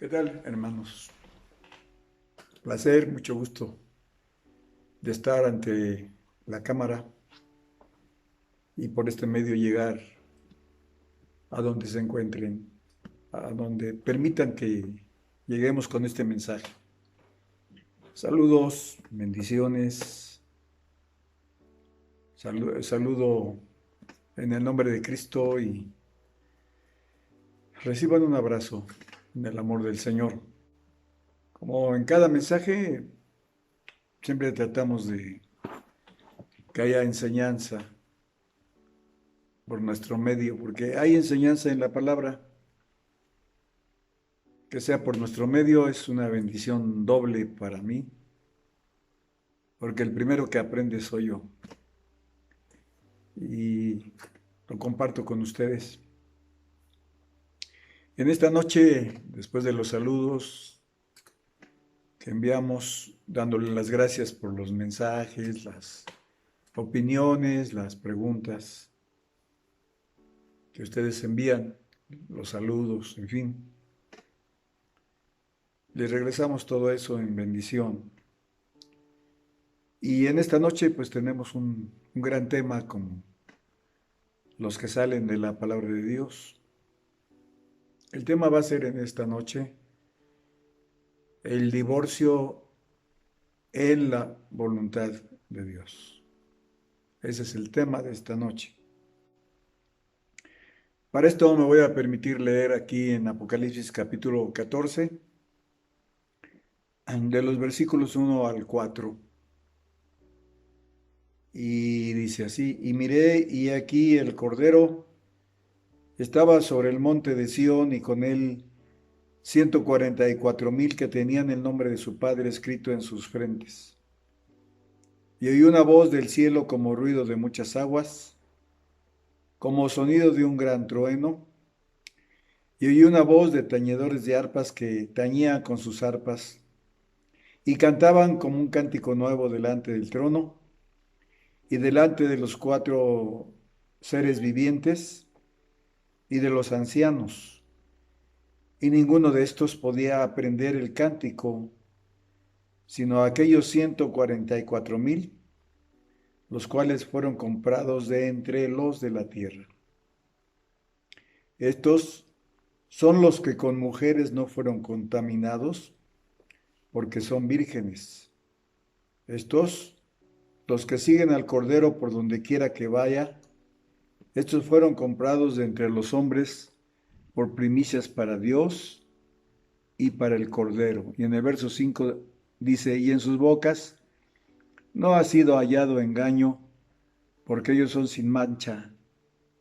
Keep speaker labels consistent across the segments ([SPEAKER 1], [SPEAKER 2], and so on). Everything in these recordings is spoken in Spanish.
[SPEAKER 1] ¿Qué tal, hermanos? Placer, mucho gusto de estar ante la cámara y por este medio llegar a donde se encuentren, a donde permitan que lleguemos con este mensaje. Saludos, bendiciones, saludo en el nombre de Cristo y reciban un abrazo en el amor del Señor. Como en cada mensaje, siempre tratamos de que haya enseñanza por nuestro medio, porque hay enseñanza en la palabra. Que sea por nuestro medio es una bendición doble para mí, porque el primero que aprende soy yo y lo comparto con ustedes. En esta noche, después de los saludos que enviamos, dándole las gracias por los mensajes, las opiniones, las preguntas que ustedes envían, los saludos, en fin, les regresamos todo eso en bendición. Y en esta noche pues tenemos un gran tema como los que salen de la palabra de Dios. El tema va a ser en esta noche el divorcio en la voluntad de Dios. Ese es el tema de esta noche. Para esto me voy a permitir leer aquí en Apocalipsis capítulo 14, de los versículos 1 al 4. Y dice así, y miré y aquí el Cordero estaba sobre el monte de Sión y con él 144,000 que tenían el nombre de su Padre escrito en sus frentes. Y oí una voz del cielo como ruido de muchas aguas, como sonido de un gran trueno, y oí una voz de tañedores de arpas que tañían con sus arpas, y cantaban como un cántico nuevo delante del trono, y delante de los cuatro seres vivientes, y de los ancianos. Y ninguno de estos podía aprender el cántico, sino aquellos 144,000, los cuales fueron comprados de entre los de la tierra. Estos son los que con mujeres no fueron contaminados, porque son vírgenes. Estos, los que siguen al Cordero por donde quiera que vaya, estos fueron comprados de entre los hombres por primicias para Dios y para el Cordero. Y en el verso 5 dice, y en sus bocas no ha sido hallado engaño, porque ellos son sin mancha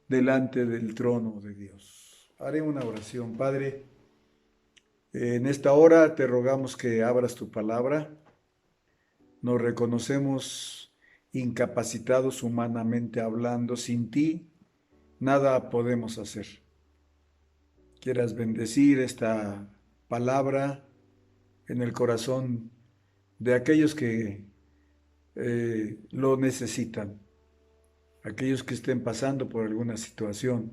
[SPEAKER 1] delante del trono de Dios. Haré una oración, Padre. En esta hora te rogamos que abras tu palabra. Nos reconocemos incapacitados humanamente hablando. Sin ti, nada podemos hacer. Quieras bendecir esta palabra en el corazón de aquellos que lo necesitan, aquellos que estén pasando por alguna situación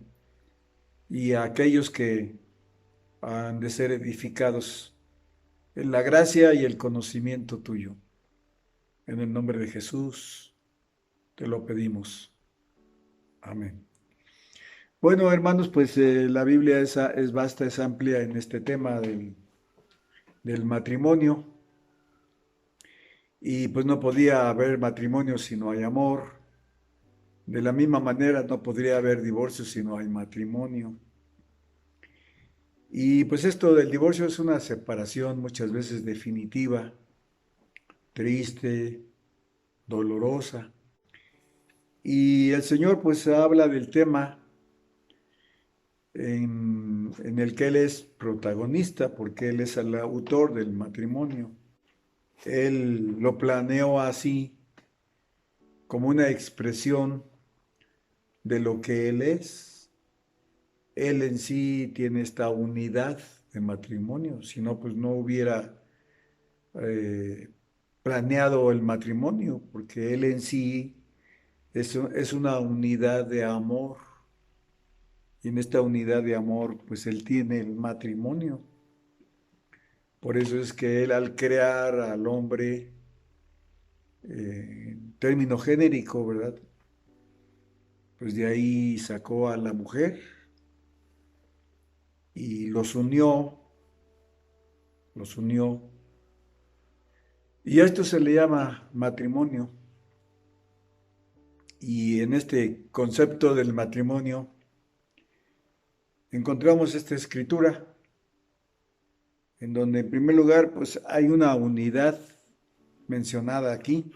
[SPEAKER 1] y a aquellos que han de ser edificados en la gracia y el conocimiento tuyo. En el nombre de Jesús te lo pedimos. Amén. Bueno, hermanos, pues la Biblia es vasta, es amplia en este tema del matrimonio. Y pues no podía haber matrimonio si no hay amor. De la misma manera no podría haber divorcio si no hay matrimonio. Y pues esto del divorcio es una separación muchas veces definitiva, triste, dolorosa. Y el Señor pues habla del tema en el que Él es protagonista, porque Él es el autor del matrimonio. Él lo planeó así, como una expresión de lo que Él es. Él en sí tiene esta unidad de matrimonio, si no, pues no hubiera eh, planeado el matrimonio, porque Él en sí es una unidad de amor. Y en esta unidad de amor, pues Él tiene el matrimonio. Por eso es que él al crear al hombre, término genérico, ¿verdad? Pues de ahí sacó a la mujer y los unió. Y a esto se le llama matrimonio. Y en este concepto del matrimonio encontramos esta escritura, en donde en primer lugar pues hay una unidad mencionada aquí,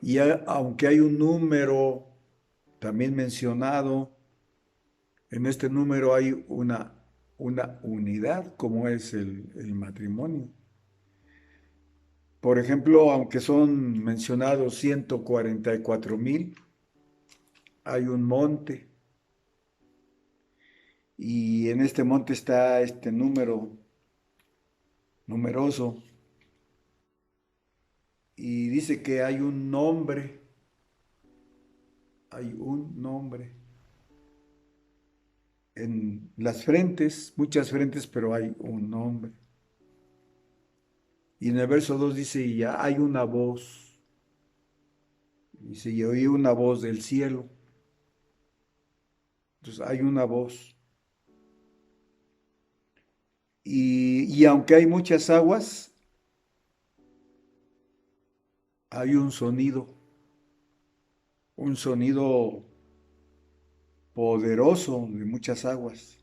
[SPEAKER 1] y aunque hay un número también mencionado, en este número hay una unidad como es el matrimonio. Por ejemplo, aunque son mencionados 144,000, hay un monte y en este monte está este número numeroso y dice que hay un nombre en las frentes, muchas frentes, pero hay un nombre. Y en el verso 2 dice, y ya hay una voz, dice, y oí una voz del cielo. Entonces hay una voz. Y aunque hay muchas aguas, hay un sonido poderoso de muchas aguas.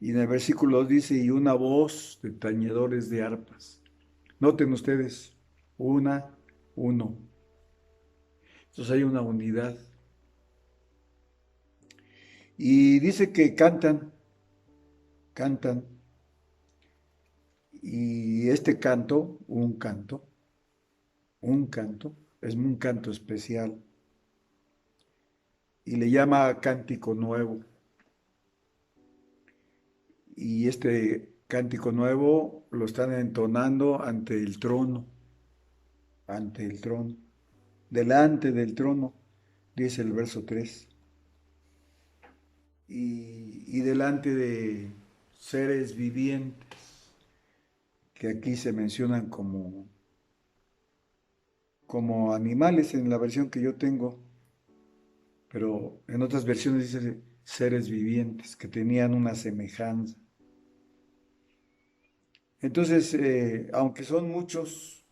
[SPEAKER 1] Y en el versículo 2 dice, y una voz de tañedores de arpas. Noten ustedes, uno. Entonces hay una unidad. Y dice que cantan. Y este canto, es un canto especial. Y le llama cántico nuevo. Y este cántico nuevo lo están entonando ante el trono, delante del trono, dice el verso 3, y delante de seres vivientes, que aquí se mencionan como animales en la versión que yo tengo, pero en otras versiones dice seres vivientes, que tenían una semejanza. Entonces, aunque son muchos,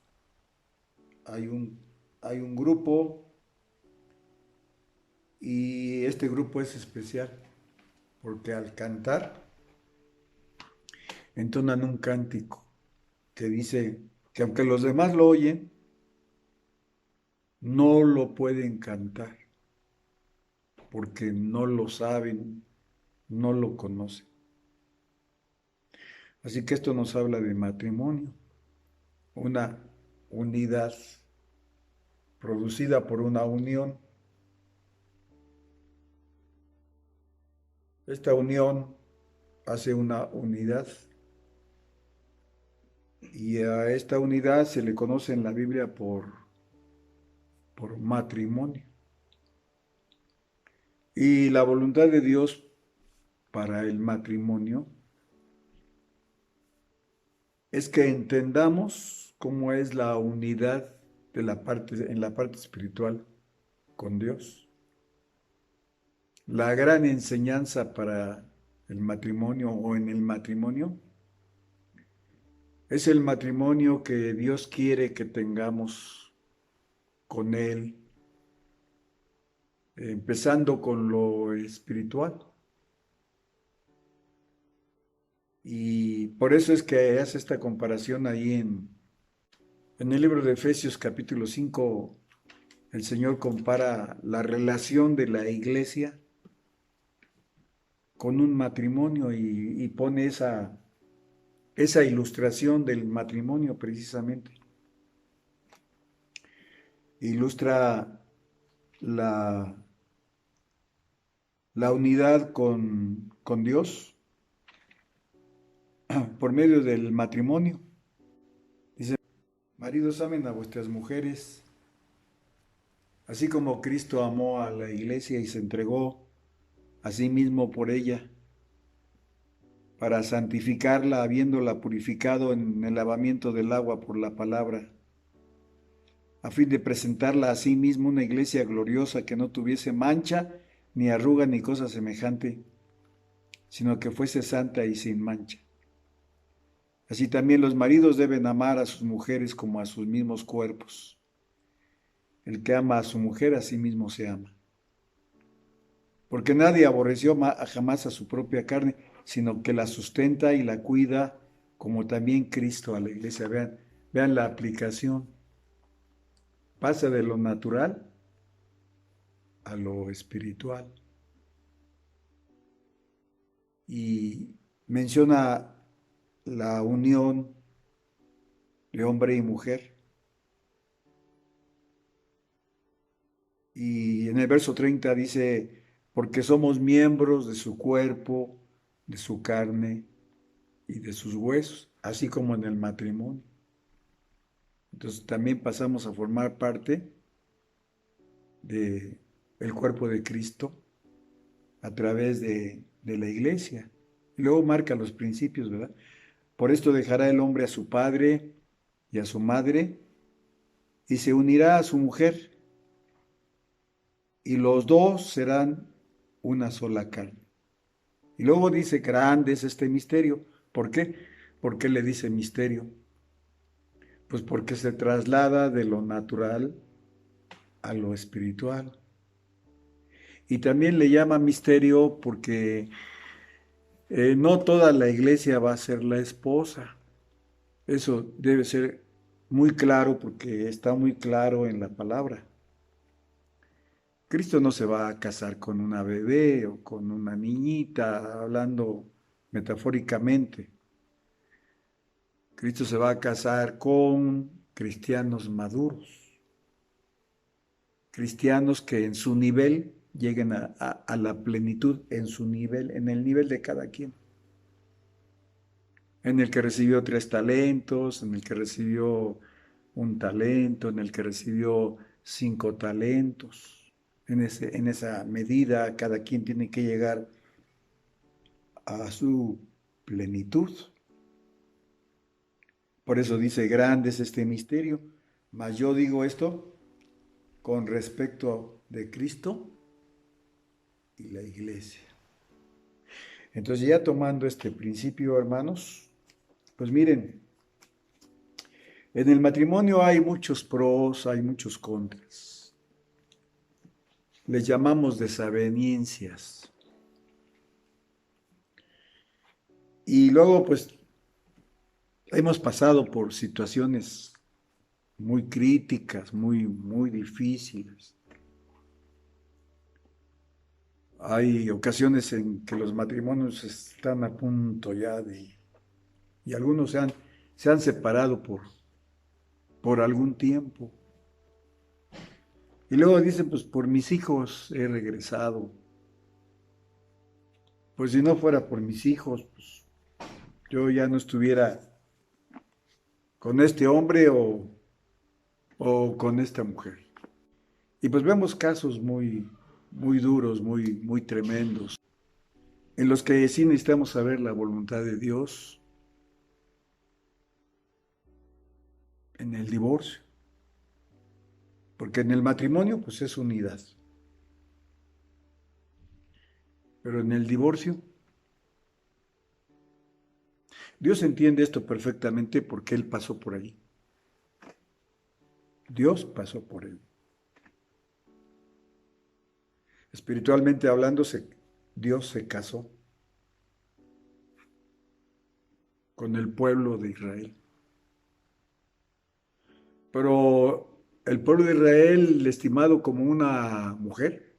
[SPEAKER 1] hay hay un grupo y este grupo es especial porque al cantar entonan un cántico que dice que aunque los demás lo oyen, no lo pueden cantar porque no lo saben, no lo conocen. Así que esto nos habla de matrimonio, una unidad producida por una unión. Esta unión hace una unidad y a esta unidad se le conoce en la Biblia por matrimonio. Y la voluntad de Dios para el matrimonio es que entendamos cómo es la unidad de en la parte espiritual con Dios. La gran enseñanza para el matrimonio o en el matrimonio es el matrimonio que Dios quiere que tengamos con Él, empezando con lo espiritual. Y por eso es que hace esta comparación ahí en el libro de Efesios capítulo 5, el Señor compara la relación de la iglesia con un matrimonio y pone esa ilustración del matrimonio precisamente. Ilustra la, la unidad con Dios por medio del matrimonio. Dice, maridos amen a vuestras mujeres, así como Cristo amó a la iglesia y se entregó a sí mismo por ella, para santificarla, habiéndola purificado en el lavamiento del agua por la palabra, a fin de presentarla a sí mismo una iglesia gloriosa que no tuviese mancha, ni arruga, ni cosa semejante, sino que fuese santa y sin mancha. Así también los maridos deben amar a sus mujeres como a sus mismos cuerpos. El que ama a su mujer, a sí mismo se ama. Porque nadie aborreció jamás a su propia carne, sino que la sustenta y la cuida, como también Cristo a la iglesia. Vean la aplicación. Pasa de lo natural a lo espiritual. Y menciona la unión de hombre y mujer. Y en el verso 30 dice, porque somos miembros de su cuerpo, de su carne y de sus huesos, así como en el matrimonio. Entonces también pasamos a formar parte del cuerpo de Cristo a través de la iglesia. Y luego marca los principios, ¿verdad? Por esto dejará el hombre a su padre y a su madre y se unirá a su mujer y los dos serán una sola carne. Y luego dice, grande es este misterio. ¿Por qué? ¿Por qué le dice misterio? Pues porque se traslada de lo natural a lo espiritual. Y también le llama misterio porque no toda la iglesia va a ser la esposa. Eso debe ser muy claro porque está muy claro en la palabra. Cristo no se va a casar con una bebé o con una niñita, hablando metafóricamente. Cristo se va a casar con cristianos maduros, cristianos que en su nivel lleguen a la plenitud, en su nivel, en el nivel de cada quien. En el que recibió 3 talentos, en el que recibió 1 talento, en el que recibió 5 talentos. En esa medida, cada quien tiene que llegar a su plenitud. Por eso dice, grande es este misterio. Mas yo digo esto con respecto de Cristo y la iglesia. Entonces, ya tomando este principio, hermanos, pues miren, en el matrimonio hay muchos pros, hay muchos contras. Les llamamos desavenencias. Y luego, pues, hemos pasado por situaciones muy críticas, muy difíciles. Hay ocasiones en que los matrimonios están a punto ya y algunos se han separado por algún tiempo. Y luego dicen, pues por mis hijos he regresado. Pues si no fuera por mis hijos, pues yo ya no estuviera con este hombre o con esta mujer. Y pues vemos casos muy duros, muy tremendos, en los que sí necesitamos saber la voluntad de Dios en el divorcio. Porque en el matrimonio, pues es unidad. Pero en el divorcio, Dios entiende esto perfectamente porque Él pasó por ahí. Dios pasó por él. Espiritualmente hablando, Dios se casó con el pueblo de Israel. Pero el pueblo de Israel, estimado como una mujer,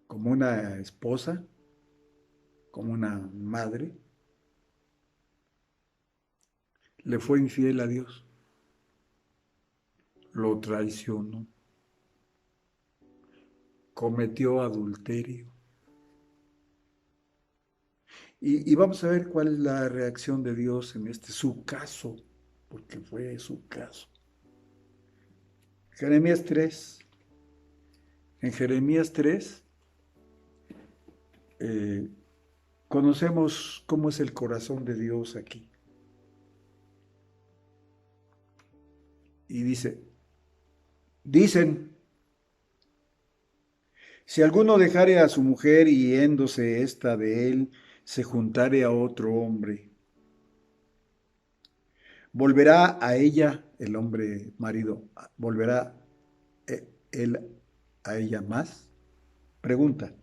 [SPEAKER 1] como una esposa, como una madre, le fue infiel a Dios, lo traicionó, cometió adulterio. Y vamos a ver cuál es la reacción de Dios en su caso, porque fue su caso. Jeremías 3. En Jeremías 3, conocemos cómo es el corazón de Dios aquí. Y dicen, si alguno dejare a su mujer y yéndose ésta de él, se juntare a otro hombre, volverá a ella, el hombre marido, volverá él a ella más. Pregunta,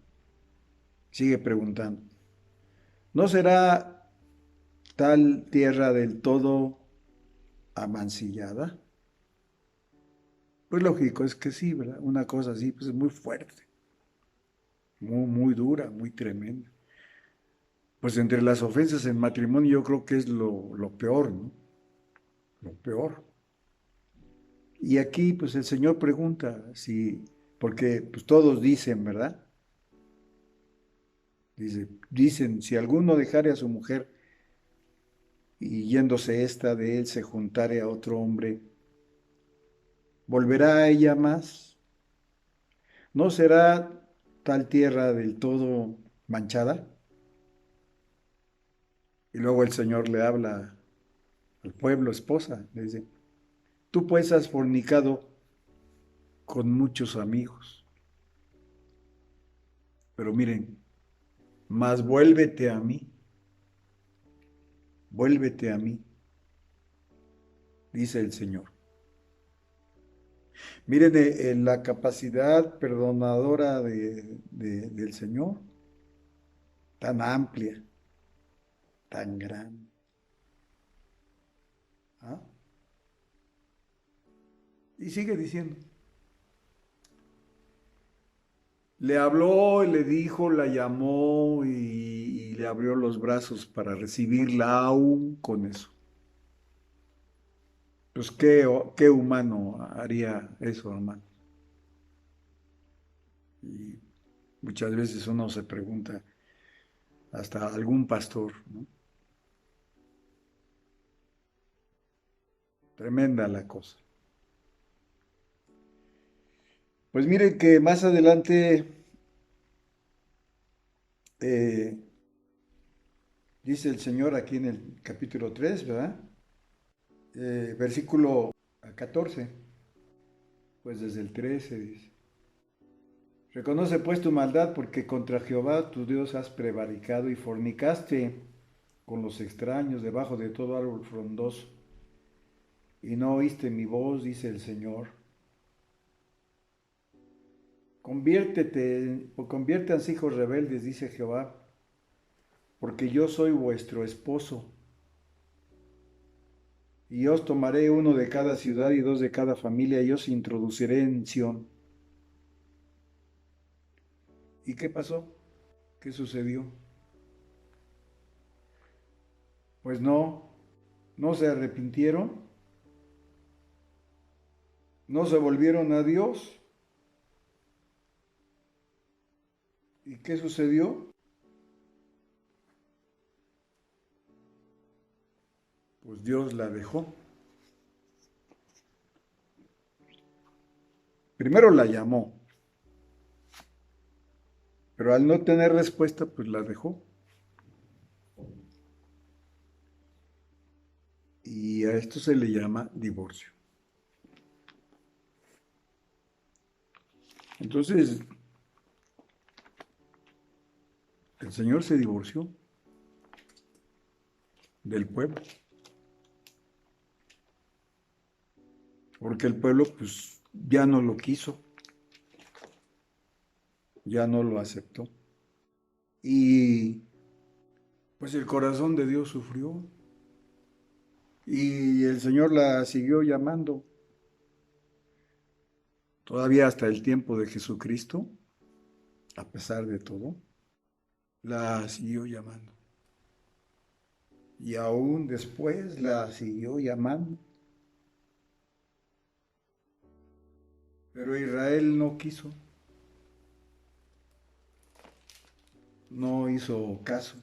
[SPEAKER 1] sigue preguntando. ¿No será tal tierra del todo amancillada? Pues lógico, es que sí, ¿verdad? Una cosa así, pues es muy fuerte, muy dura, muy tremenda. Pues entre las ofensas en matrimonio yo creo que es lo peor, ¿no? Lo peor. Y aquí pues el Señor pregunta si, porque pues todos dicen, ¿verdad? Dicen, si alguno dejare a su mujer y yéndose ésta de él se juntare a otro hombre, ¿volverá a ella más? ¿No será tal tierra del todo manchada? Y luego el Señor le habla al pueblo, esposa, le dice, tú pues has fornicado con muchos amigos, pero miren, más vuélvete a mí, dice el Señor. Miren la capacidad perdonadora del Señor, tan amplia, tan grande. ¿Ah? Y sigue diciendo, le habló, le dijo, la llamó y le abrió los brazos para recibirla aún con eso. Pues qué humano haría eso, hermano. Y muchas veces uno se pregunta, hasta algún pastor, ¿no? Tremenda la cosa. Pues miren que más adelante eh, dice el Señor aquí en el capítulo 3, ¿verdad? Versículo 14, pues desde el 13 dice. Reconoce pues tu maldad porque contra Jehová tu Dios has prevaricado y fornicaste con los extraños debajo de todo árbol frondoso. Y no oíste mi voz, dice el Señor. Conviértanse hijos rebeldes, dice Jehová, porque yo soy vuestro esposo. Y os tomaré uno de cada ciudad y dos de cada familia y os introduciré en Sión. ¿Y qué pasó? ¿Qué sucedió? Pues no se arrepintieron, no se volvieron a Dios. ¿Y qué sucedió? Pues Dios la dejó. Primero la llamó, pero al no tener respuesta, pues la dejó. Y a esto se le llama divorcio. Entonces, el Señor se divorció del pueblo, porque el pueblo pues ya no lo quiso, ya no lo aceptó. Y pues el corazón de Dios sufrió y el Señor la siguió llamando todavía hasta el tiempo de Jesucristo, a pesar de todo, la siguió llamando. Y aún después la siguió llamando. Pero Israel no quiso, no hizo caso.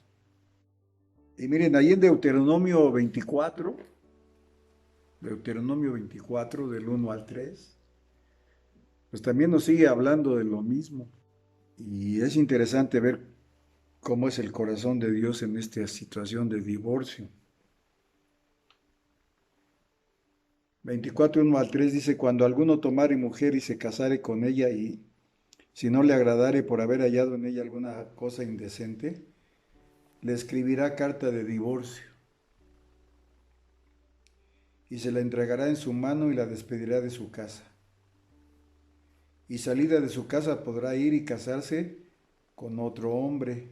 [SPEAKER 1] Y miren, ahí en Deuteronomio 24, del 1 al 3, pues también nos sigue hablando de lo mismo. Y es interesante ver cómo es el corazón de Dios en esta situación de divorcio. 24, 1 al 3 dice, cuando alguno tomare mujer y se casare con ella y si no le agradare por haber hallado en ella alguna cosa indecente, le escribirá carta de divorcio y se la entregará en su mano y la despedirá de su casa. Y salida de su casa podrá ir y casarse con otro hombre.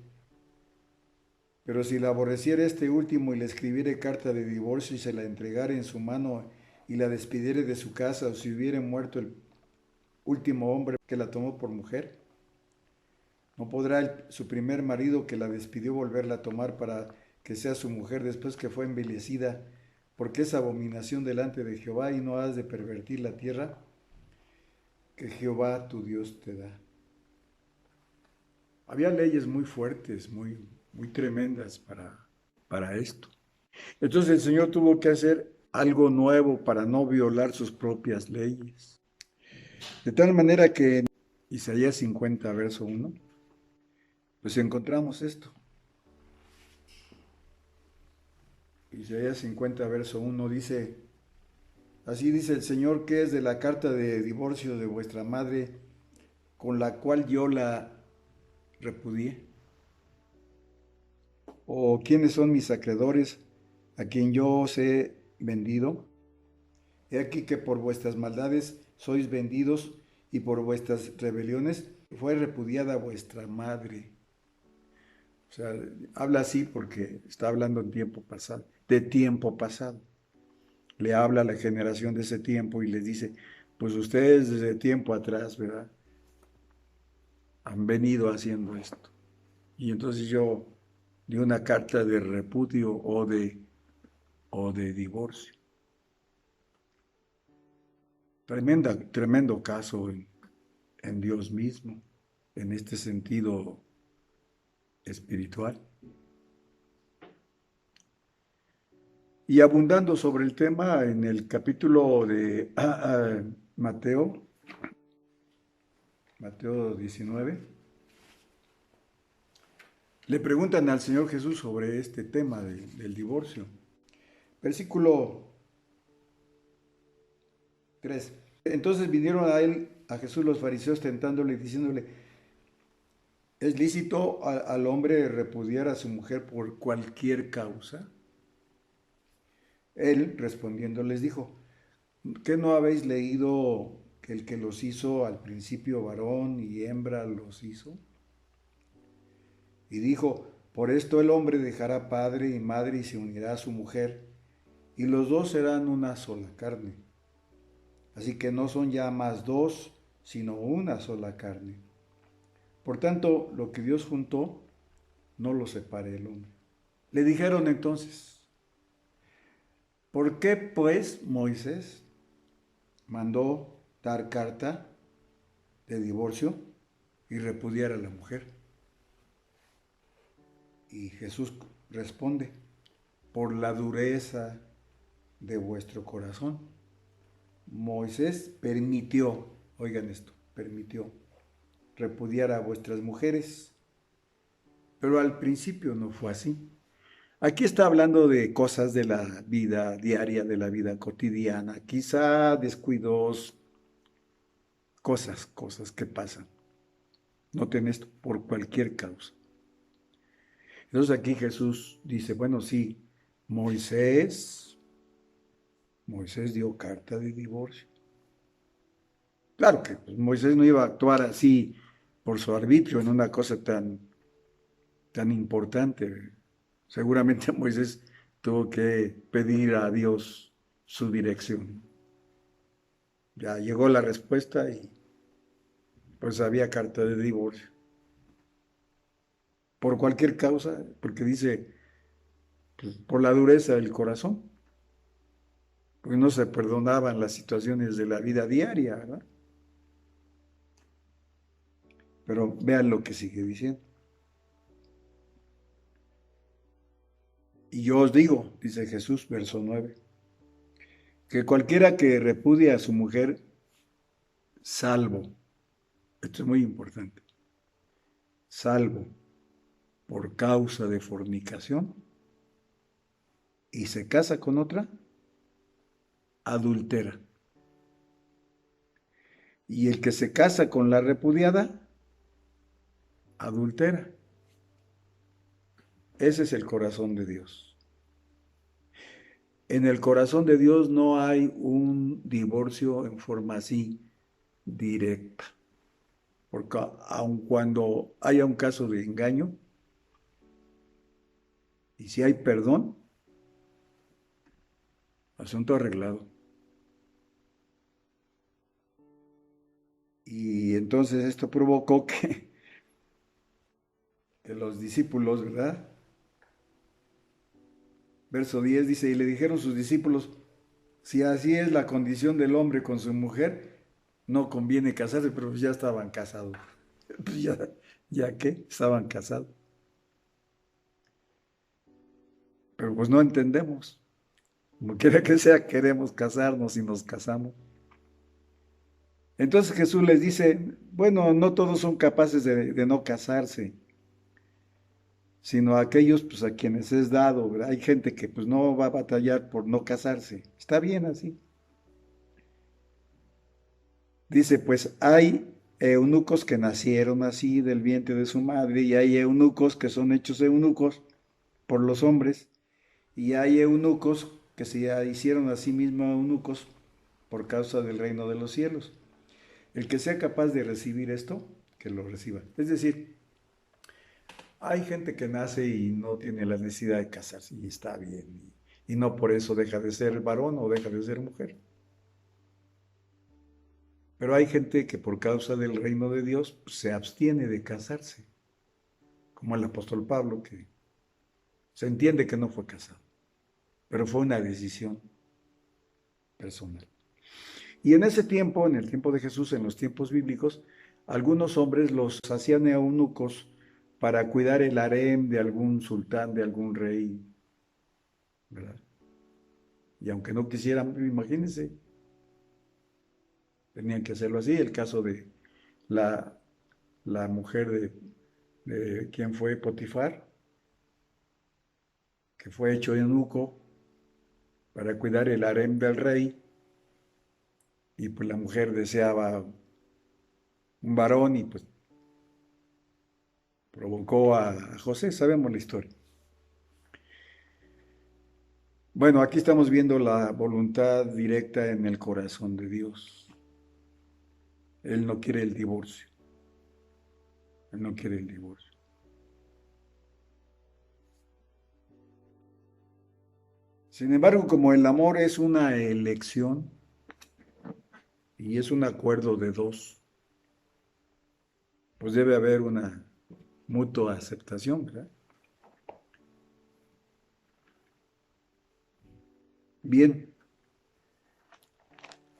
[SPEAKER 1] Pero si la aborreciere este último y le escribiere carta de divorcio y se la entregare en su mano y la despidiere de su casa, o si hubiere muerto el último hombre que la tomó por mujer, no podrá su primer marido que la despidió volverla a tomar para que sea su mujer después que fue envilecida, porque es abominación delante de Jehová y no has de pervertir la tierra que Jehová tu Dios te da. Había leyes muy fuertes, muy tremendas para esto. Entonces el Señor tuvo que hacer algo nuevo para no violar sus propias leyes. De tal manera que en Isaías 50, verso 1, pues encontramos esto. Isaías 50, verso 1 dice, así dice el Señor, que es de la carta de divorcio de vuestra madre, con la cual yo la repudié. ¿O quiénes son mis acreedores, a quien yo os he vendido? He aquí que por vuestras maldades sois vendidos, y por vuestras rebeliones fue repudiada vuestra madre. O sea, habla así porque está hablando en tiempo pasado, de tiempo pasado. Le habla a la generación de ese tiempo y les dice, pues ustedes desde tiempo atrás, ¿verdad? Han venido haciendo esto. Y entonces yo di una carta de repudio o de divorcio. Tremendo caso en Dios mismo, en este sentido espiritual. Y abundando sobre el tema, en el capítulo de Mateo 19, le preguntan al Señor Jesús sobre este tema del divorcio. Versículo 3. Entonces vinieron a él, a Jesús, los fariseos tentándole y diciéndole, ¿es lícito al hombre repudiar a su mujer por cualquier causa? Él respondiendo les dijo, ¿qué no habéis leído que el que los hizo al principio varón y hembra los hizo? Y dijo, por esto el hombre dejará padre y madre y se unirá a su mujer, y los dos serán una sola carne. Así que no son ya más dos, sino una sola carne. Por tanto, lo que Dios juntó, no lo separe el hombre. Le dijeron entonces, ¿por qué pues Moisés mandó dar carta de divorcio y repudiar a la mujer? Y Jesús responde, por la dureza de vuestro corazón. Moisés permitió, oigan esto, permitió repudiar a vuestras mujeres, pero al principio no fue así. Aquí está hablando de cosas de la vida diaria, de la vida cotidiana, quizá descuidos, cosas que pasan. Noten esto, por cualquier causa. Entonces aquí Jesús dice, bueno, sí, Moisés dio carta de divorcio. Claro que pues, Moisés no iba a actuar así por su arbitrio en una cosa tan importante. Seguramente Moisés tuvo que pedir a Dios su dirección. Ya llegó la respuesta y pues había carta de divorcio. Por cualquier causa, porque dice, pues, por la dureza del corazón, porque no se perdonaban las situaciones de la vida diaria, ¿verdad? Pero vean lo que sigue diciendo. Y yo os digo, dice Jesús, verso 9, que cualquiera que repudie a su mujer, salvo, esto es muy importante, salvo por causa de fornicación y se casa con otra, adultera. Y el que se casa con la repudiada, adultera. Ese es el corazón de Dios. En el corazón de Dios no hay un divorcio en forma así directa. Porque aun cuando haya un caso de engaño, y si hay perdón, asunto arreglado. Y entonces esto provocó que los discípulos, ¿verdad? Verso 10 dice, y le dijeron sus discípulos, si así es la condición del hombre con su mujer, no conviene casarse, pero pues ya estaban casados. Pues ya qué, estaban casados. Pero pues no entendemos. Como quiera que sea, queremos casarnos y nos casamos. Entonces Jesús les dice, bueno, no todos son capaces de no casarse, sino aquellos pues a quienes es dado, ¿verdad? Hay gente que pues no va a batallar por no casarse. Está bien así. Dice, pues hay eunucos que nacieron así del vientre de su madre y hay eunucos que son hechos eunucos por los hombres y hay eunucos que se hicieron a sí mismos eunucos por causa del reino de los cielos. El que sea capaz de recibir esto, que lo reciba. Es decir, hay gente que nace y no tiene la necesidad de casarse y está bien y no por eso deja de ser varón o deja de ser mujer. Pero hay gente que por causa del reino de Dios pues, se abstiene de casarse, como el apóstol Pablo, que se entiende que no fue casado, pero fue una decisión personal. Y en ese tiempo, en el tiempo de Jesús, en los tiempos bíblicos, algunos hombres los hacían eunucos para cuidar el harem de algún sultán, de algún rey, ¿verdad? Y aunque no quisieran, imagínense, tenían que hacerlo así. El caso de la, la mujer de quien fue Potifar, que fue hecho eunuco para cuidar el harem del rey, y pues la mujer deseaba un varón y pues provocó a José, sabemos la historia. Bueno, aquí estamos viendo la voluntad directa en el corazón de Dios. Él no quiere el divorcio. Él no quiere el divorcio. Sin embargo, como el amor es una elección y es un acuerdo de dos, pues debe haber una mutua aceptación, ¿verdad? Bien,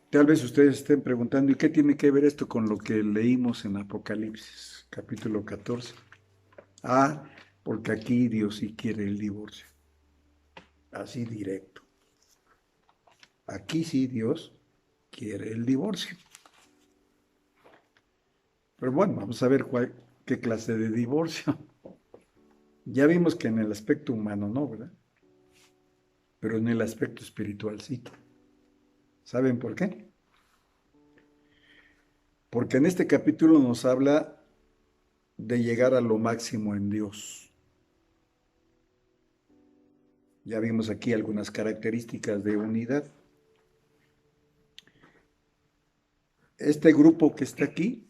[SPEAKER 1] tal vez ustedes estén preguntando, ¿y qué tiene que ver esto con lo que leímos en Apocalipsis, capítulo 14? Ah, porque aquí Dios sí quiere el divorcio, así directo. Aquí sí Dios quiere el divorcio. Pero bueno, vamos a ver qué clase de divorcio. Ya vimos que en el aspecto humano no, ¿verdad? Pero en el aspecto espiritual sí. ¿Saben por qué? Porque en este capítulo nos habla de llegar a lo máximo en Dios. Ya vimos aquí algunas características de unidad. Este grupo que está aquí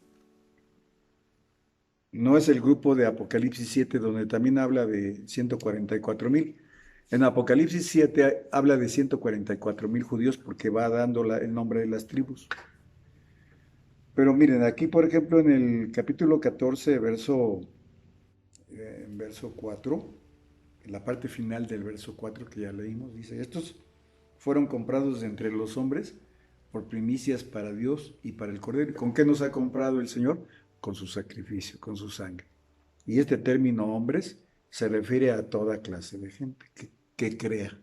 [SPEAKER 1] no es el grupo de Apocalipsis 7, donde también habla de 144,000. En Apocalipsis 7 habla de 144,000 judíos porque va dando el nombre de las tribus. Pero miren, aquí por ejemplo en el capítulo 14, en verso 4, en la parte final del verso 4 que ya leímos, dice, estos fueron comprados de entre los hombres por primicias para Dios y para el Cordero. ¿Con qué nos ha comprado el Señor? Con su sacrificio, con su sangre. Y este término hombres se refiere a toda clase de gente que crea.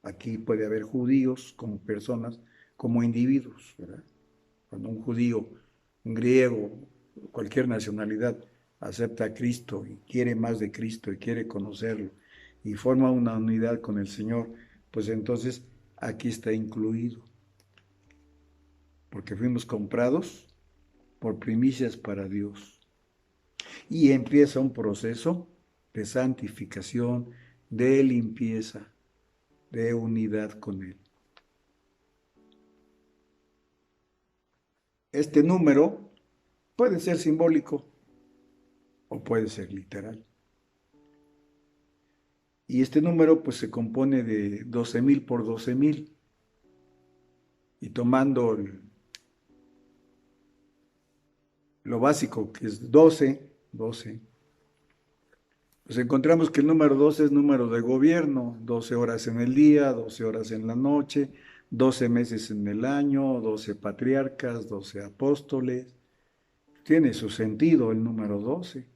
[SPEAKER 1] Aquí puede haber judíos como personas, como individuos, ¿verdad? Cuando un judío, un griego, cualquier nacionalidad, acepta a Cristo y quiere más de Cristo y quiere conocerlo y forma una unidad con el Señor, pues entonces aquí está incluido, porque fuimos comprados por primicias para Dios. Y empieza un proceso de santificación, de limpieza, de unidad con Él. Este número puede ser simbólico o puede ser literal. Y este número pues se compone de 12,000 por 12,000. Y tomando lo básico, que es 12, pues encontramos que el número 12 es número de gobierno, 12 horas en el día, 12 horas en la noche, 12 meses en el año, 12 patriarcas, 12 apóstoles. Tiene su sentido el número 12.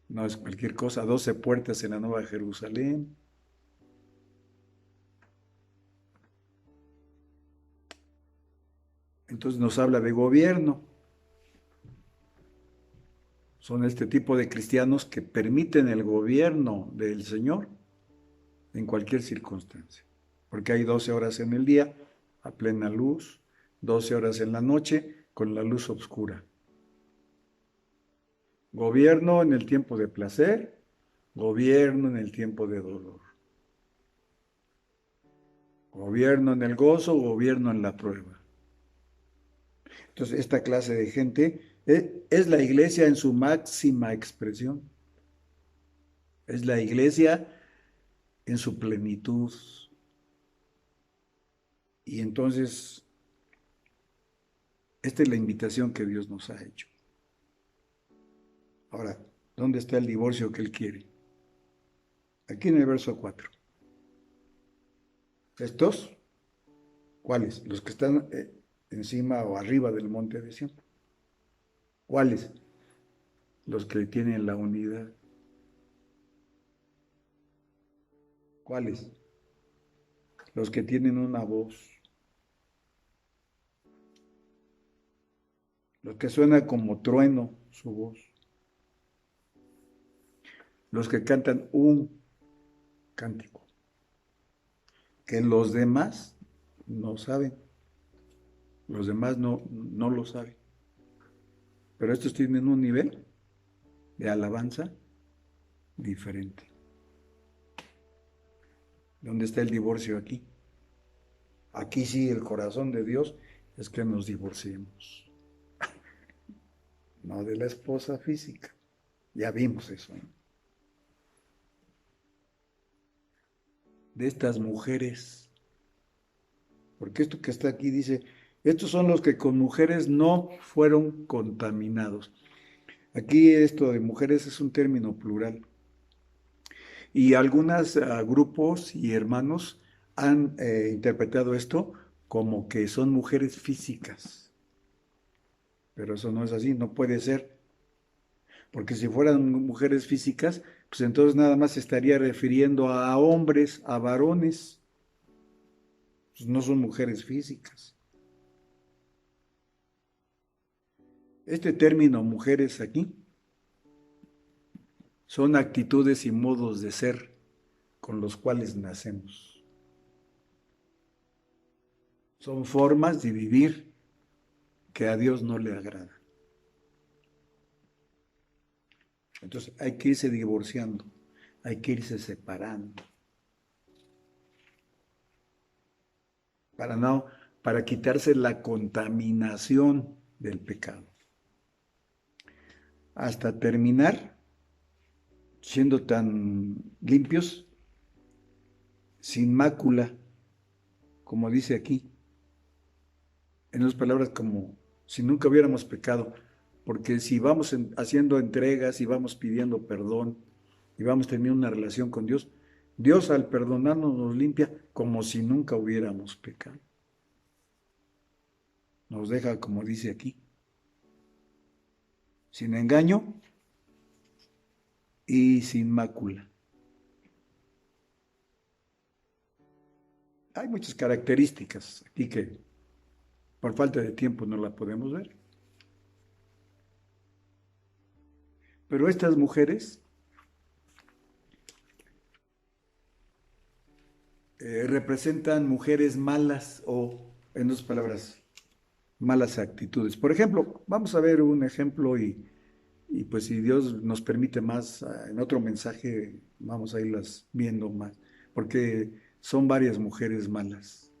[SPEAKER 1] No es cualquier cosa, 12 puertas en la Nueva Jerusalén. Entonces nos habla de gobierno. Son este tipo de cristianos que permiten el gobierno del Señor en cualquier circunstancia. Porque hay 12 horas en el día a plena luz, 12 horas en la noche con la luz oscura. Gobierno en el tiempo de placer, gobierno en el tiempo de dolor. Gobierno en el gozo, gobierno en la prueba. Entonces, esta clase de gente es la iglesia en su máxima expresión. Es la iglesia en su plenitud. Y entonces, esta es la invitación que Dios nos ha hecho. Ahora, ¿dónde está el divorcio que Él quiere? Aquí en el verso 4. ¿Estos? ¿Cuáles? Los que están encima o arriba del monte de Sión. ¿Cuáles? Los que tienen la unidad. ¿Cuáles? Los que tienen una voz. Los que suena como trueno su voz. Los que cantan un cántico. Que los demás no saben. Los demás no lo saben. Pero estos tienen un nivel de alabanza diferente. ¿Dónde está el divorcio aquí? Aquí sí, el corazón de Dios es que nos divorciemos. No de la esposa física. Ya vimos eso, ¿no? De estas mujeres. Porque esto que está aquí dice, estos son los que con mujeres no fueron contaminados. Aquí esto de mujeres es un término plural. Y algunos grupos y hermanos han interpretado esto como que son mujeres físicas. Pero eso no es así, no puede ser. Porque si fueran mujeres físicas, pues entonces nada más se estaría refiriendo a hombres, a varones. Pues no son mujeres físicas. Este término mujeres aquí son actitudes y modos de ser con los cuales nacemos. Son formas de vivir que a Dios no le agrada. Entonces hay que irse divorciando, hay que irse separando. Para quitarse la contaminación del pecado. Hasta terminar siendo tan limpios, sin mácula, como dice aquí. En otras palabras, como si nunca hubiéramos pecado. Porque si vamos haciendo entregas y vamos pidiendo perdón y vamos teniendo una relación con Dios, Dios al perdonarnos nos limpia como si nunca hubiéramos pecado. Nos deja, como dice aquí, sin engaño y sin mácula. Hay muchas características aquí que por falta de tiempo no la podemos ver. Pero estas mujeres representan mujeres malas o, en otras palabras, malas actitudes. Por ejemplo, vamos a ver un ejemplo y pues si Dios nos permite más, en otro mensaje vamos a irlas viendo más, porque son varias mujeres malas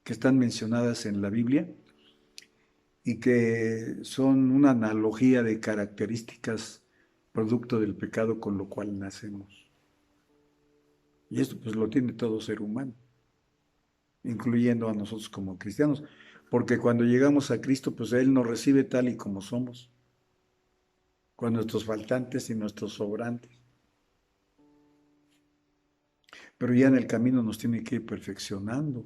[SPEAKER 1] que están mencionadas en la Biblia y que son una analogía de características producto del pecado con lo cual nacemos. Y esto pues lo tiene todo ser humano, incluyendo a nosotros como cristianos, porque cuando llegamos a Cristo, pues Él nos recibe tal y como somos, con nuestros faltantes y nuestros sobrantes. Pero ya en el camino nos tiene que ir perfeccionando,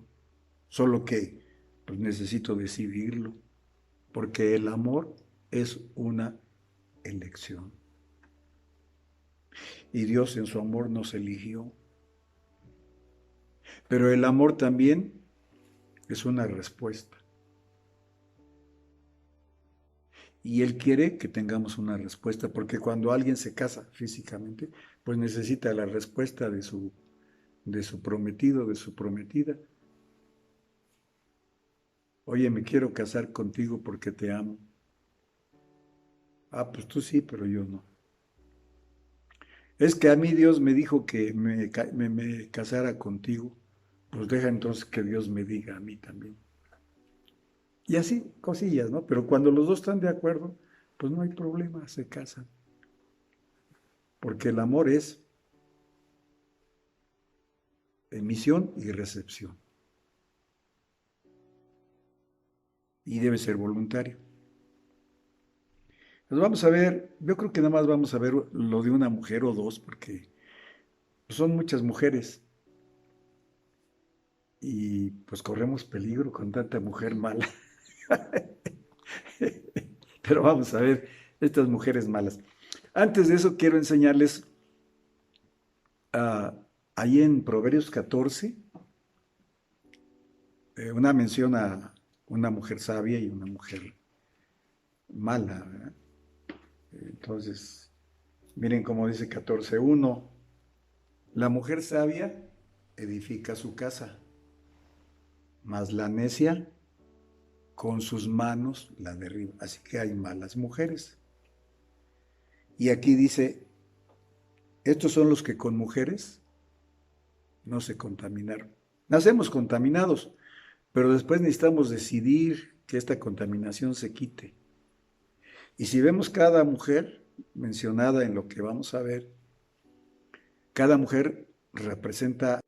[SPEAKER 1] solo que pues necesito decidirlo, porque el amor es una elección. Y Dios en su amor nos eligió. Pero el amor también es una respuesta. Y Él quiere que tengamos una respuesta, porque cuando alguien se casa físicamente, pues necesita la respuesta de su prometido, de su prometida. Oye, me quiero casar contigo porque te amo. Ah, pues tú sí, pero yo no. Es que a mí Dios me dijo que me casara contigo. Pues deja entonces que Dios me diga a mí también. Y así, cosillas, ¿no? Pero cuando los dos están de acuerdo, pues no hay problema, se casan. Porque el amor es emisión y recepción. Y debe ser voluntario. Pues vamos a ver, yo creo que nada más vamos a ver lo de una mujer o dos, porque son muchas mujeres. Y pues corremos peligro con tanta mujer mala. Pero vamos a ver estas mujeres malas. Antes de eso quiero enseñarles ahí en Proverbios 14 una mención a una mujer sabia y una mujer mala, ¿verdad? Entonces, miren cómo dice 14:1, la mujer sabia edifica su casa, mas la necia con sus manos la derriba. Así que hay malas mujeres. Y aquí dice, estos son los que con mujeres no se contaminaron. Nacemos contaminados, pero después necesitamos decidir que esta contaminación se quite. Y si vemos cada mujer mencionada en lo que vamos a ver, cada mujer representa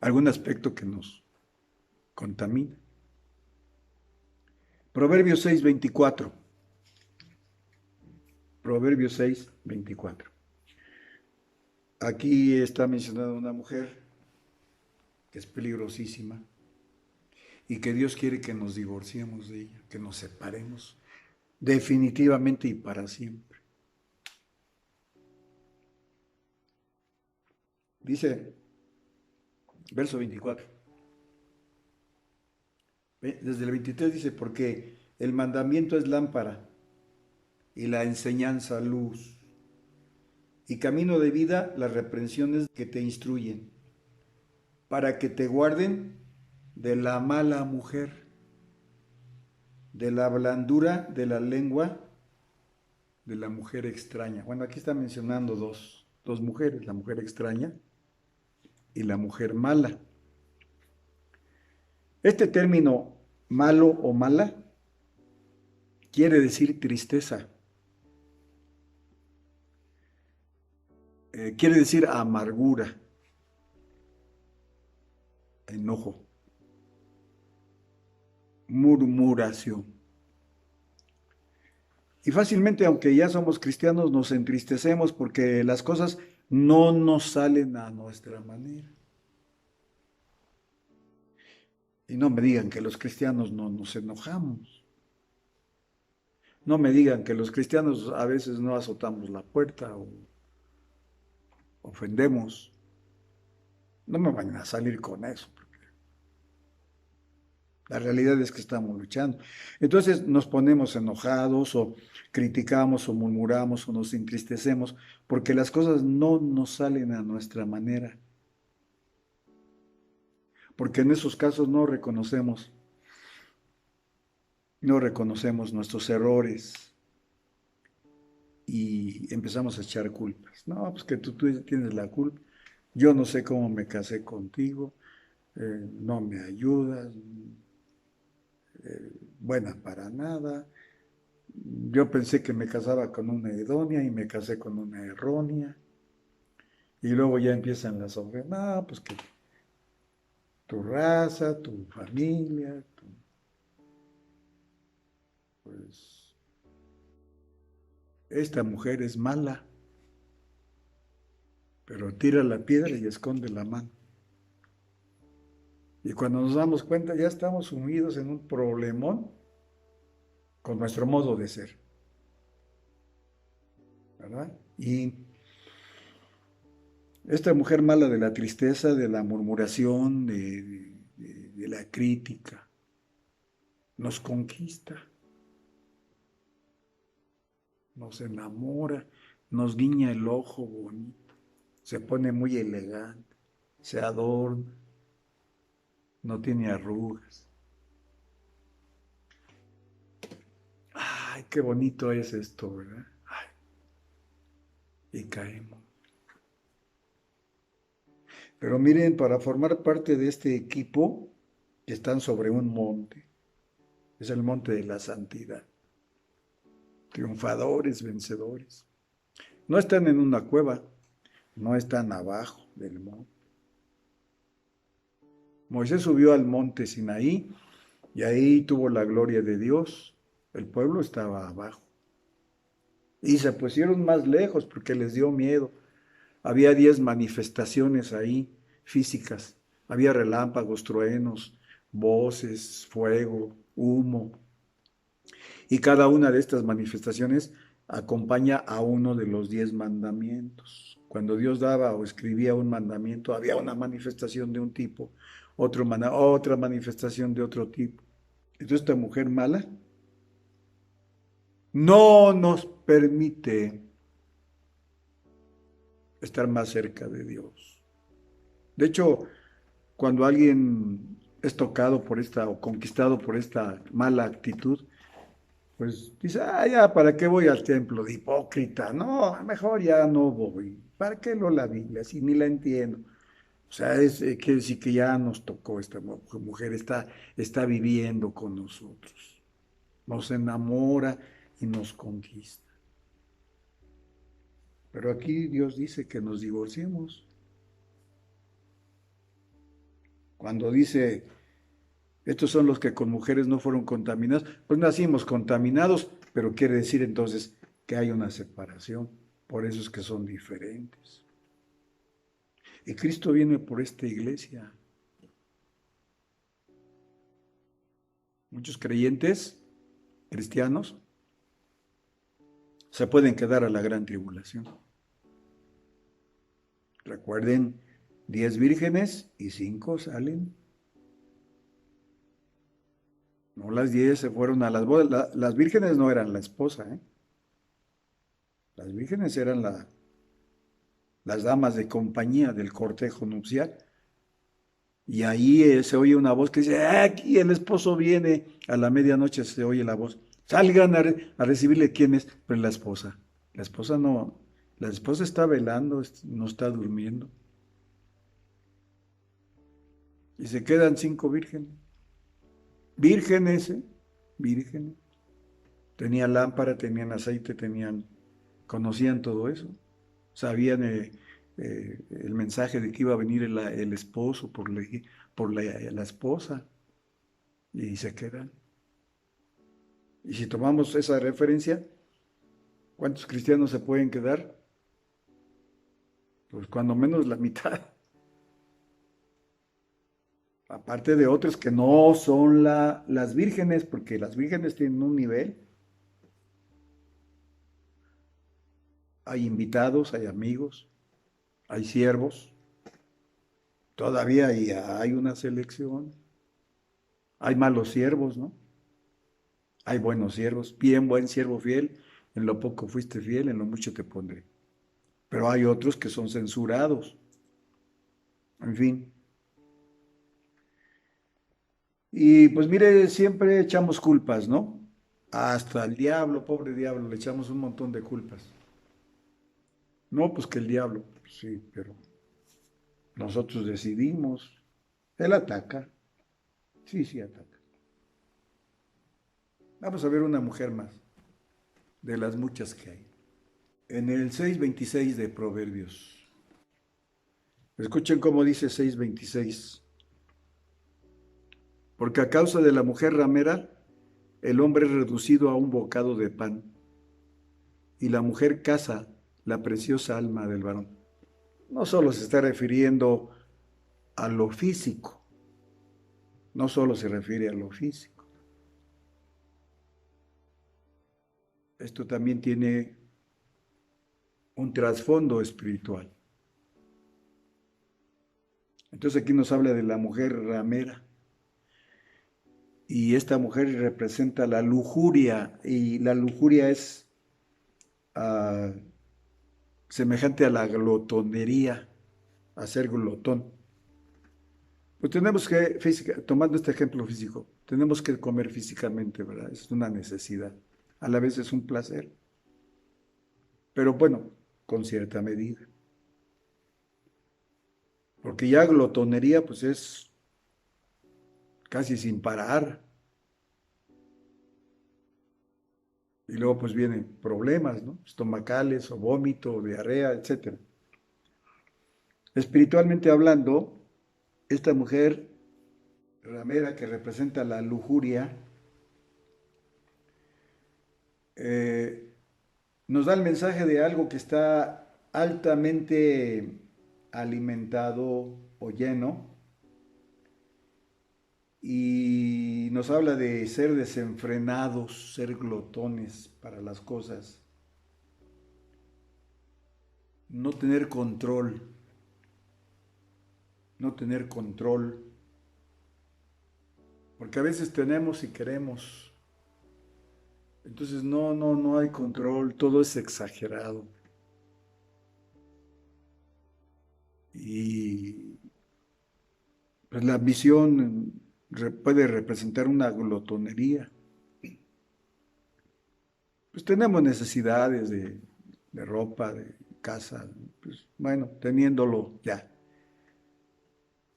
[SPEAKER 1] algún aspecto que nos contamina. Proverbios 6:24. Proverbios 6:24. Aquí está mencionada una mujer que es peligrosísima y que Dios quiere que nos divorciemos de ella, que nos separemos definitivamente y para siempre. Dice, verso 24. Desde el 23 dice, porque el mandamiento es lámpara y la enseñanza luz, y camino de vida las reprensiones que te instruyen, para que te guarden de la mala mujer, de la blandura de la lengua de la mujer extraña. Bueno, aquí está mencionando dos mujeres, la mujer extraña y la mujer mala. Este término malo o mala quiere decir tristeza, quiere decir amargura, enojo, murmuración. Y fácilmente, aunque ya somos cristianos, nos entristecemos porque las cosas no nos salen a nuestra manera. Y no me digan que los cristianos no nos enojamos. No me digan que los cristianos a veces no azotamos la puerta o ofendemos. No me van a salir con eso. La realidad es que estamos luchando. Entonces nos ponemos enojados o criticamos o murmuramos o nos entristecemos porque las cosas no nos salen a nuestra manera. Porque en esos casos no reconocemos nuestros errores y empezamos a echar culpas. No, pues que tú tienes la culpa. Yo no sé cómo me casé contigo, no me ayudas, buena para nada. Yo pensé que me casaba con una idónea y me casé con una errónea. Y luego ya empiezan las ofensas. No, pues que tu raza, tu familia, pues esta mujer es mala, pero tira la piedra y esconde la mano. Y cuando nos damos cuenta ya estamos sumidos en un problemón con nuestro modo de ser, ¿verdad? Y esta mujer mala de la tristeza, de la murmuración, de la crítica, nos conquista, nos enamora, nos guiña el ojo bonito, se pone muy elegante, se adorna, no tiene arrugas. Ay, qué bonito es esto, ¿verdad? Ay, y caemos. Pero miren, para formar parte de este equipo, están sobre un monte, es el monte de la santidad, triunfadores, vencedores. No están en una cueva, no están abajo del monte. Moisés subió al monte Sinaí y ahí tuvo la gloria de Dios. El pueblo estaba abajo. Y se pusieron más lejos porque les dio miedo. Había 10 manifestaciones ahí físicas. Había relámpagos, truenos, voces, fuego, humo. Y cada una de estas manifestaciones acompaña a uno de los 10 mandamientos. Cuando Dios daba o escribía un mandamiento, había una manifestación de un tipo, otra manifestación de otro tipo. Entonces esta mujer mala no nos permite estar más cerca de Dios. De hecho, cuando alguien es tocado por esta o conquistado por esta mala actitud, pues dice, ya, ¿para qué voy al templo de hipócrita? No, mejor ya no voy. ¿Para qué lo la Biblia? Si ni la entiendo. O sea, quiere decir que ya nos tocó esta mujer, está viviendo con nosotros. Nos enamora y nos conquista. Pero aquí Dios dice que nos divorciemos. Cuando dice, estos son los que con mujeres no fueron contaminados, pues nacimos contaminados, pero quiere decir entonces que hay una separación. Por eso es que son diferentes. Y Cristo viene por esta iglesia. Muchos creyentes, cristianos, se pueden quedar a la gran tribulación. Recuerden, 10 vírgenes y 5 salen. No, las 10 se fueron a las bodas. Las vírgenes no eran la esposa, ¿eh? Las vírgenes eran las damas de compañía del cortejo nupcial. Y ahí se oye una voz que dice, aquí el esposo viene. A la medianoche se oye la voz. Salgan a recibirle quién es, pues la esposa. La esposa no, la esposa está velando, no está durmiendo. Y se quedan 5 vírgenes. Vírgenes, ¿eh? Vírgenes. Tenían lámpara, tenían aceite, conocían todo eso. Sabían el mensaje de que iba a venir el esposo por la esposa. Y se quedan. Y si tomamos esa referencia, ¿cuántos cristianos se pueden quedar? Pues cuando menos la mitad. Aparte de otros que no son las vírgenes, porque las vírgenes tienen un nivel. Hay invitados, hay amigos, hay siervos. Todavía hay una selección. Hay malos siervos, ¿no? Hay buenos siervos. Bien, buen siervo fiel. En lo poco fuiste fiel, en lo mucho te pondré. Pero hay otros que son censurados. En fin. Y pues mire, siempre echamos culpas, ¿no? Hasta el diablo, pobre diablo, le echamos un montón de culpas. No, pues que el diablo, pues sí, pero nosotros decidimos. Él ataca. Sí, sí, ataca. Vamos a ver una mujer más, de las muchas que hay. En el 6:26 de Proverbios. Escuchen cómo dice 6:26. Porque a causa de la mujer ramera, el hombre es reducido a un bocado de pan, y la mujer caza la preciosa alma del varón. No solo se está refiriendo a lo físico, no solo se refiere a lo físico. Esto también tiene un trasfondo espiritual. Entonces aquí nos habla de la mujer ramera. Y esta mujer representa la lujuria, y la lujuria es ah, semejante a la glotonería, a ser glotón. Pues tenemos que, tomando este ejemplo físico, tenemos que comer físicamente, ¿verdad? Es una necesidad. A la vez es un placer, pero bueno, con cierta medida. Porque ya glotonería, pues es casi sin parar. Y luego pues vienen problemas, ¿no? Estomacales o vómito, o diarrea, etcétera. Espiritualmente hablando, esta mujer ramera que representa la lujuria, eh, nos da el mensaje de algo que está altamente alimentado o lleno y nos habla de ser desenfrenados, ser glotones para las cosas, no tener control, no tener control, porque a veces tenemos y queremos, entonces no hay control, todo es exagerado. Y pues la ambición puede representar una glotonería. Pues tenemos necesidades de ropa, de casa, pues bueno, teniéndolo ya.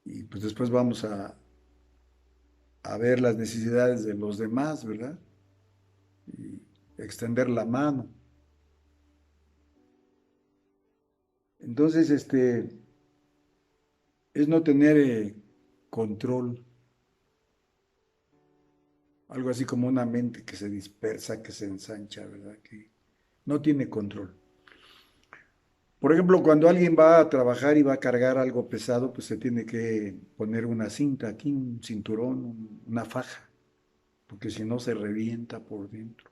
[SPEAKER 1] Y pues después vamos a ver las necesidades de los demás, ¿verdad? Y extender la mano. Entonces, es no tener control, algo así como una mente que se dispersa, que se ensancha, ¿verdad? Que no tiene control. Por ejemplo, cuando alguien va a trabajar y va a cargar algo pesado, pues se tiene que poner una cinta aquí, un cinturón, una faja, porque si no se revienta por dentro.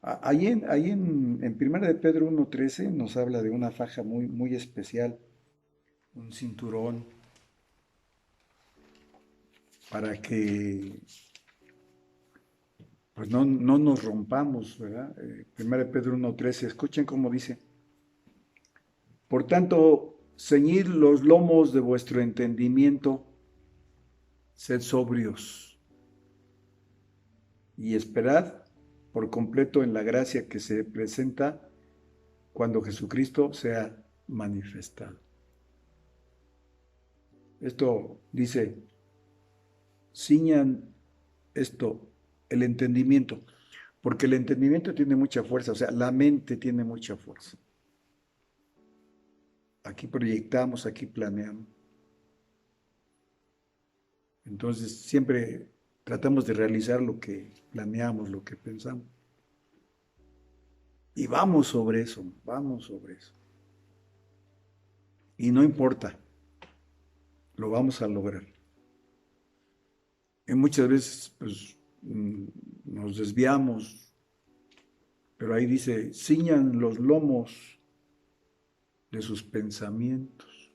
[SPEAKER 1] Ahí en 1 de Pedro 1:13 nos habla de una faja muy, muy especial, un cinturón para que pues no nos rompamos, ¿verdad? 1 de Pedro 1:13, escuchen cómo dice. Por tanto, ceñid los lomos de vuestro entendimiento, sed sobrios y esperad por completo en la gracia que se presenta cuando Jesucristo sea manifestado. Esto dice, ciñan esto, el entendimiento, porque el entendimiento tiene mucha fuerza, o sea, la mente tiene mucha fuerza. Aquí proyectamos, aquí planeamos. Entonces, siempre tratamos de realizar lo que planeamos, lo que pensamos. Y vamos sobre eso, vamos sobre eso. Y no importa, lo vamos a lograr. Y muchas veces, pues, nos desviamos, pero ahí dice, ciñan los lomos de sus pensamientos.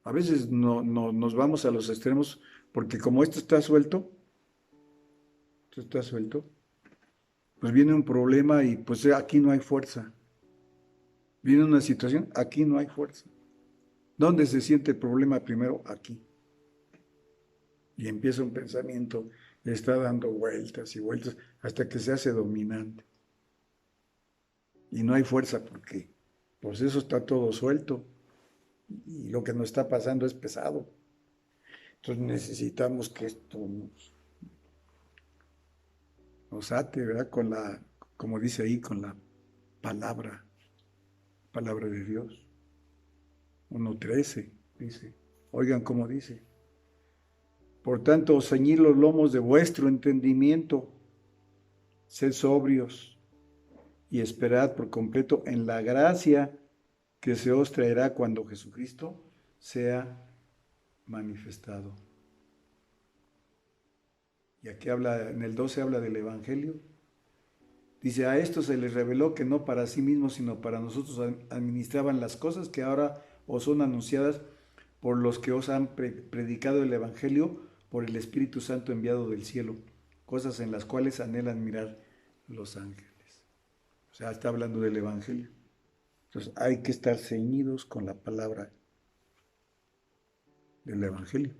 [SPEAKER 1] A veces no nos vamos a los extremos porque como esto está suelto, pues viene un problema y pues aquí no hay fuerza. Viene una situación, aquí no hay fuerza. ¿Dónde se siente el problema primero? Aquí. Y empieza un pensamiento, está dando vueltas y vueltas hasta que se hace dominante. Y no hay fuerza porque pues eso está todo suelto y lo que nos está pasando es pesado. Entonces necesitamos que esto nos ate, ¿verdad? Como dice ahí, con la palabra, palabra de Dios. 1:13 dice, oigan cómo dice. Por tanto, ceñid los lomos de vuestro entendimiento, sed sobrios y esperad por completo en la gracia que se os traerá cuando Jesucristo sea manifestado. Y aquí habla, en el 12 habla del Evangelio. Dice, a esto se les reveló que no para sí mismos, sino para nosotros administraban las cosas que ahora os son anunciadas por los que os han predicado el Evangelio por el Espíritu Santo enviado del cielo, cosas en las cuales anhelan mirar los ángeles. O sea, está hablando del Evangelio. Entonces hay que estar ceñidos con la palabra del Evangelio.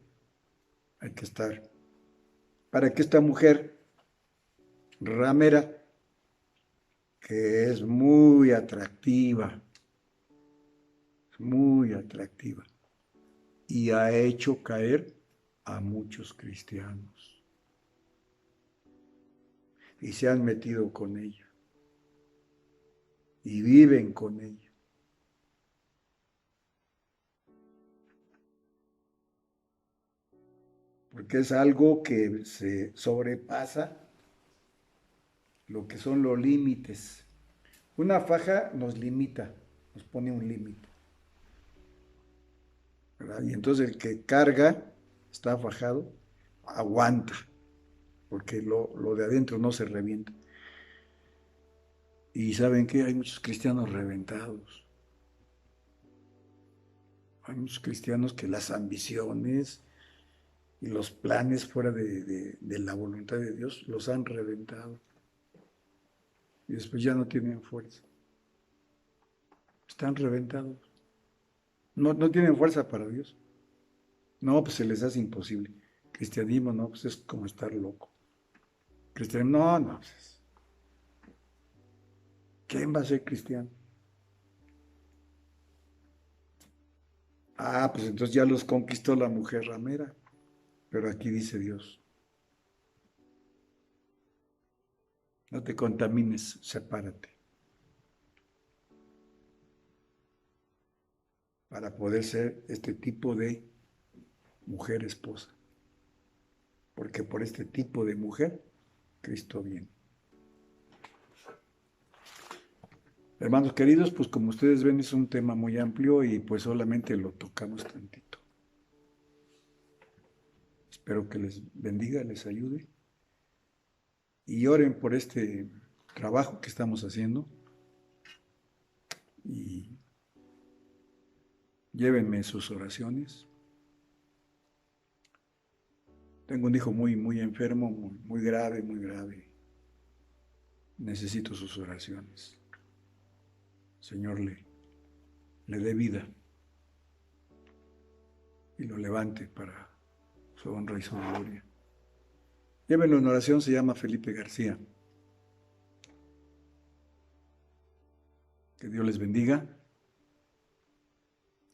[SPEAKER 1] Hay que estar. Para que esta mujer ramera, que es muy atractiva, y ha hecho caer a muchos cristianos. Y se han metido con ella. Y viven con ella. Porque es algo que se sobrepasa lo que son los límites. Una faja nos limita, nos pone un límite. ¿Verdad? Y entonces el que carga, está fajado, aguanta, porque lo de adentro no se revienta. Y ¿saben qué? Hay muchos cristianos reventados. Hay muchos cristianos que las ambiciones y los planes fuera de la voluntad de Dios los han reventado. Y después ya no tienen fuerza. Están reventados. No tienen fuerza para Dios. No, pues se les hace imposible. Cristianismo, no, pues es como estar loco. Cristianismo, no, pues ¿quién va a ser cristiano? Ah, pues entonces ya los conquistó la mujer ramera. Pero aquí dice Dios, no te contamines, sepárate. Para poder ser este tipo de mujer esposa. Porque por este tipo de mujer, Cristo viene. Hermanos queridos, pues como ustedes ven es un tema muy amplio y pues solamente lo tocamos tantito. Espero que les bendiga, les ayude y oren por este trabajo que estamos haciendo y llévenme sus oraciones. Tengo un hijo muy enfermo, muy grave, muy grave. Necesito sus oraciones. Señor, le dé vida y lo levante para su honra y su gloria. Llévenlo en oración, se llama Felipe García. Que Dios les bendiga.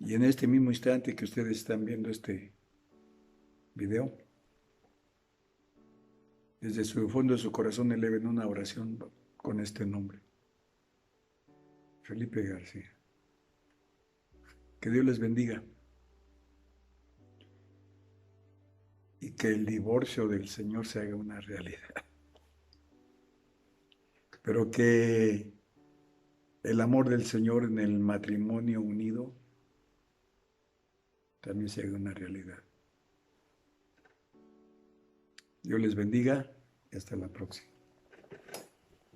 [SPEAKER 1] Y en este mismo instante que ustedes están viendo este video, desde su fondo de su corazón eleven una oración con este nombre. Felipe García. Que Dios les bendiga. Y que el divorcio del Señor se haga una realidad. Pero que el amor del Señor en el matrimonio unido también se haga una realidad. Dios les bendiga y hasta la próxima.